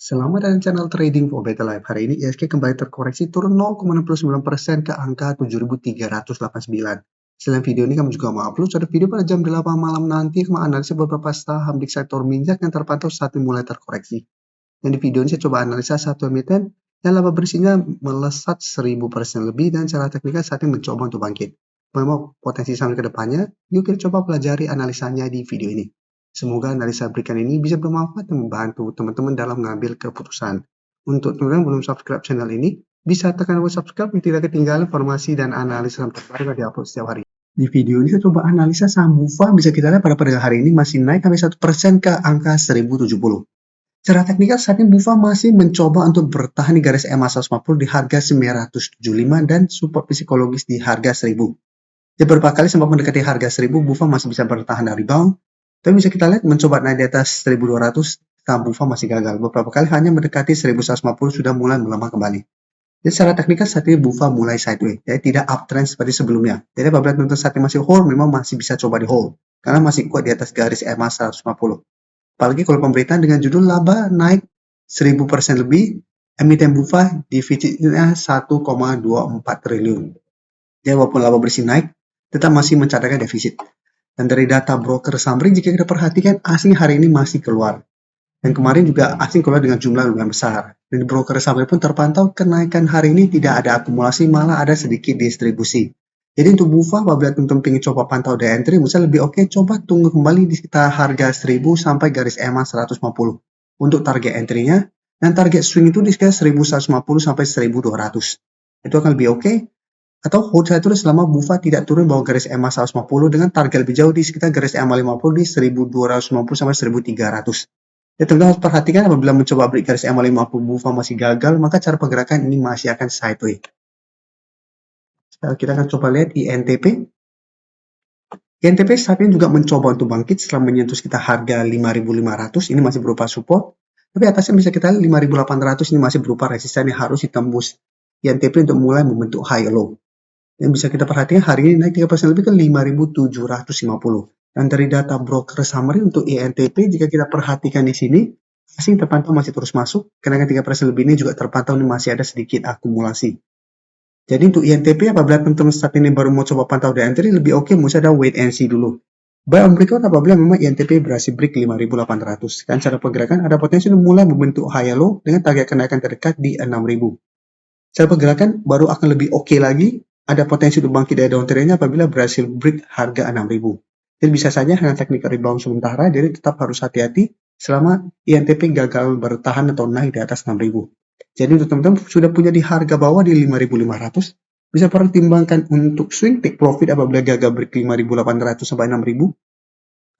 Selamat datang channel Trading for Better Life. Hari ini ISG kembali terkoreksi turun 0,69% ke angka 7.389. Selain video ini kami juga mau upload suatu video pada jam 8 malam nanti yang menganalisa beberapa saham di sektor minyak yang terpantau saat ini mulai terkoreksi. Dan di video ini saya coba analisa satu emiten yang laba bersihnya melesat 1000% lebih dan secara teknikal saat ini mencoba untuk bangkit. Memang potensi saham ke depannya, yuk kita coba pelajari analisanya di video ini. Semoga analisa berikan ini bisa bermanfaat dan membantu teman-teman dalam mengambil keputusan. Untuk teman-teman yang belum subscribe channel ini, bisa tekan tombol subscribe untuk tidak ketinggalan informasi dan analisa terbaru yang diupload setiap hari. Di video ini saya coba analisa saham Bufa, bisa kita lihat pada perdagangan hari ini masih naik sampai 1% ke angka 1070. Secara teknikal saat ini Bufa masih mencoba untuk bertahan di garis EMA 150 di harga 975 dan support psikologis di harga 1000. Beberapa kali sempat mendekati harga 1000, Bufa masih bisa bertahan dari rebound. Tapi bisa kita lihat mencoba naik di atas 1200, saham Bufa masih gagal. Beberapa kali hanya mendekati 1150 sudah mulai melemah kembali. Jadi secara teknikal saat ini Bufa mulai sideways, jadi tidak uptrend seperti sebelumnya. Jadi apabila teman-teman saat ini masih hold, memang masih bisa coba di hold. Karena masih kuat di atas garis EMA 150. Apalagi kalau pemberitaan dengan judul laba naik 1000% lebih, emiten Bufa defisitnya 1,24 triliun. Jadi walaupun laba bersih naik, tetap masih mencatatkan defisit. Dan dari data broker Summary, jika kita perhatikan, asing hari ini masih keluar. Dan kemarin juga asing keluar dengan jumlah lumayan besar. Dan di broker Summary pun terpantau kenaikan hari ini tidak ada akumulasi, malah ada sedikit distribusi. Jadi untuk Bufa, apabila teman-teman ingin coba pantau day entry, misalnya lebih oke, coba tunggu kembali di sekitar harga 1000 sampai garis EMA 150 untuk target entry-nya. Dan target swing itu di sekitar 1150 sampai 1200. Itu akan lebih oke. Atau hold saya terus selama Bufa tidak turun bawah garis EMA 150 dengan target lebih jauh di sekitar garis EMA 50 di 1290 sampai 1300. Ya, teman-teman harus perhatikan apabila mencoba break garis EMA 50 Bufa masih gagal, maka cara pergerakan ini masih akan sideways. Sekarang kita akan coba lihat INTP. INTP saat ini juga mencoba untuk bangkit setelah menyentuh sekitar harga 5.500, ini masih berupa support. Tapi atasnya bisa kita lihat 5.800, ini masih berupa resisten yang harus ditembus INTP untuk mulai membentuk high low. Yang bisa kita perhatikan hari ini naik 3% lebih ke 5.750. Dan dari data broker summary untuk INTP, jika kita perhatikan di sini, asing terpantau masih terus masuk. Kenaikan 3% lebih ini juga terpantau masih ada sedikit akumulasi. Jadi untuk INTP, apabila teman-teman saat ini baru mau coba pantau di entry, lebih oke mesti ada wait and see dulu. Buy on breakout apabila memang INTP berhasil break 5.800. Kan cara pergerakan ada potensi untuk mulai membentuk high low dengan target kenaikan terdekat di 6.000. Cara pergerakan baru akan lebih oke lagi, ada potensi untuk bangkit dari downtrend-nya apabila berhasil break harga 6.000. Jadi bisa saja hanya technical rebound sementara, jadi tetap harus hati-hati selama INTP gagal bertahan atau naik di atas 6.000. Jadi untuk teman-teman sudah punya di harga bawah di 5.500, bisa pertimbangkan untuk swing take profit apabila gagal break 5.800 sampai 6.000,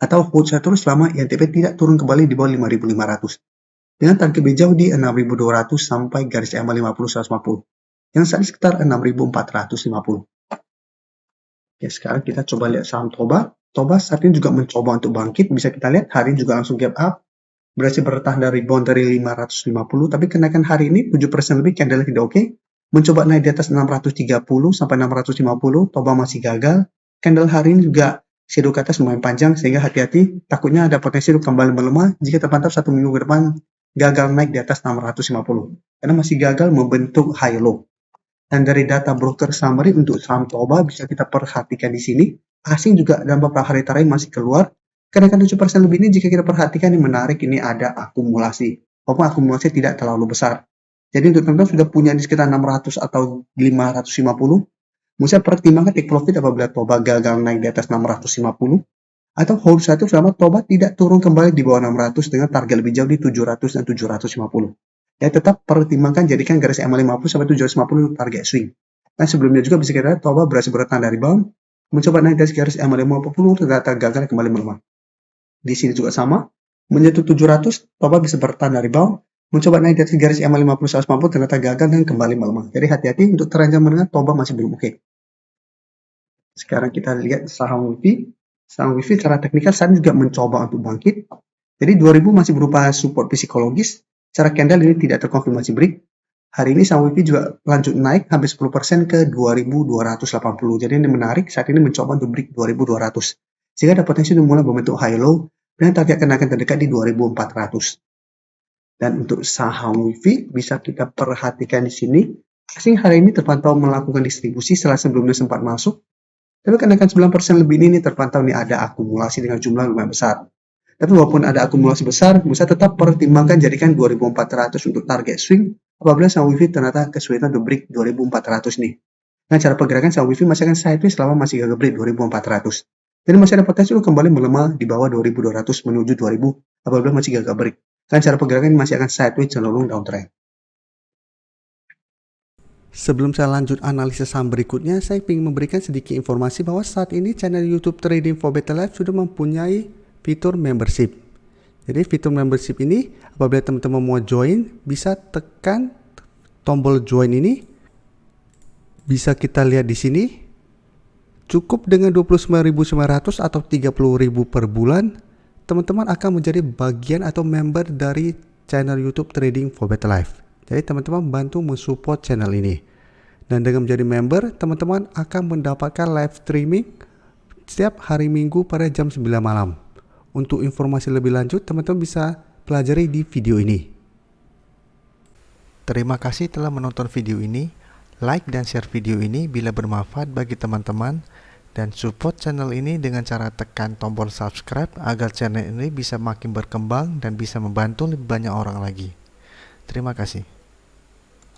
atau hold terus selama INTP tidak turun kembali di bawah 5.500. Dengan target lebih jauh di 6.200 sampai garis EMA 50-150. Yang saat ini sekitar 6.450. Oke, sekarang kita coba lihat saham Toba. Toba saat ini juga mencoba untuk bangkit. Bisa kita lihat hari ini juga langsung gap up. Berhasil bertahan dari rebound dari 550. Tapi kenaikan hari ini 7% lebih, candle tidak oke. Mencoba naik di atas 630 sampai 650. Toba masih gagal. Candle hari ini juga shadow ke atas lumayan panjang. Sehingga hati-hati. Takutnya ada potensi untuk kembali melemah. Jika terpantau 1 minggu ke depan gagal naik di atas 650. Karena masih gagal membentuk high low. Dan dari data broker summary untuk saham Toba bisa kita perhatikan di sini, asing juga dalam beberapa hari terakhir masih keluar. Kenaikan 7% lebih ini jika kita perhatikan yang menarik ini ada akumulasi. Walaupun akumulasi tidak terlalu besar. Jadi untuk teman-teman sudah punya di sekitar 600 atau 550, bisa pertimbangkan take profit apabila Toba gagal naik di atas 650. Atau hold satu selama Toba tidak turun kembali di bawah 600 dengan target lebih jauh di 700 dan 750. Ya, tetap pertimbangkan jadikan garis EMA 50 sampai 750 target swing. Dan sebelumnya juga bisa kita lihat Toba berhasil bertahan dari rebound, mencoba naik dari garis EMA 50 ternyata gagal kembali melemah. Di sini juga sama, menyentuh 700, Toba bisa bertahan dari rebound, mencoba naik dari garis EMA 50 150 ternyata gagal dan kembali melemah. Jadi hati-hati untuk terancam menengah Toba masih belum oke. Sekarang kita lihat saham WIFI. Saham WIFI secara teknikal saat ini juga mencoba untuk bangkit. Jadi 2000 masih berupa support psikologis. Secara candle ini tidak terkonfirmasi break. Hari ini saham WIFI juga lanjut naik hampir 10% ke 2280. Jadi ini menarik, saat ini mencoba untuk break 2200. Sehingga ada potensi untuk mulai membentuk high low dengan target kenaikan terdekat di 2400. Dan untuk saham WiFi bisa kita perhatikan di sini. Asing hari ini terpantau melakukan distribusi setelah sebelumnya sempat masuk. Tapi kenaikan 9% lebih ini terpantau nih ada akumulasi dengan jumlah lumayan besar. Tapi walaupun ada akumulasi besar, bisa tetap pertimbangkan jadikan 2400 untuk target swing apabila saham WiFi ternyata kesulitan untuk break 2400 nih. Nah, cara pergerakan saham WiFi masih akan sideways selama masih gagal break 2400. Jadi masih ada potensi untuk kembali melemah di bawah 2200 menuju 2000 apabila masih gagal break. Kan cara pergerakan masih akan sideways cenderung downtrend. Sebelum saya lanjut analisis saham berikutnya, saya ingin memberikan sedikit informasi bahwa saat ini channel YouTube Trading for Better Life sudah mempunyai fitur membership. Jadi fitur membership ini apabila teman-teman mau join, bisa tekan tombol join ini. Bisa kita lihat di sini. Cukup dengan 29.900 atau 30.000 per bulan, teman-teman akan menjadi bagian atau member dari channel YouTube Trading for Better Life. Jadi teman-teman bantu mensupport channel ini. Dan dengan menjadi member, teman-teman akan mendapatkan live streaming setiap hari Minggu pada jam 9 malam. Untuk informasi lebih lanjut, teman-teman bisa pelajari di video ini. Terima kasih telah menonton video ini. Like dan share video ini bila bermanfaat bagi teman-teman. Dan support channel ini dengan cara tekan tombol subscribe agar channel ini bisa makin berkembang dan bisa membantu lebih banyak orang lagi. Terima kasih.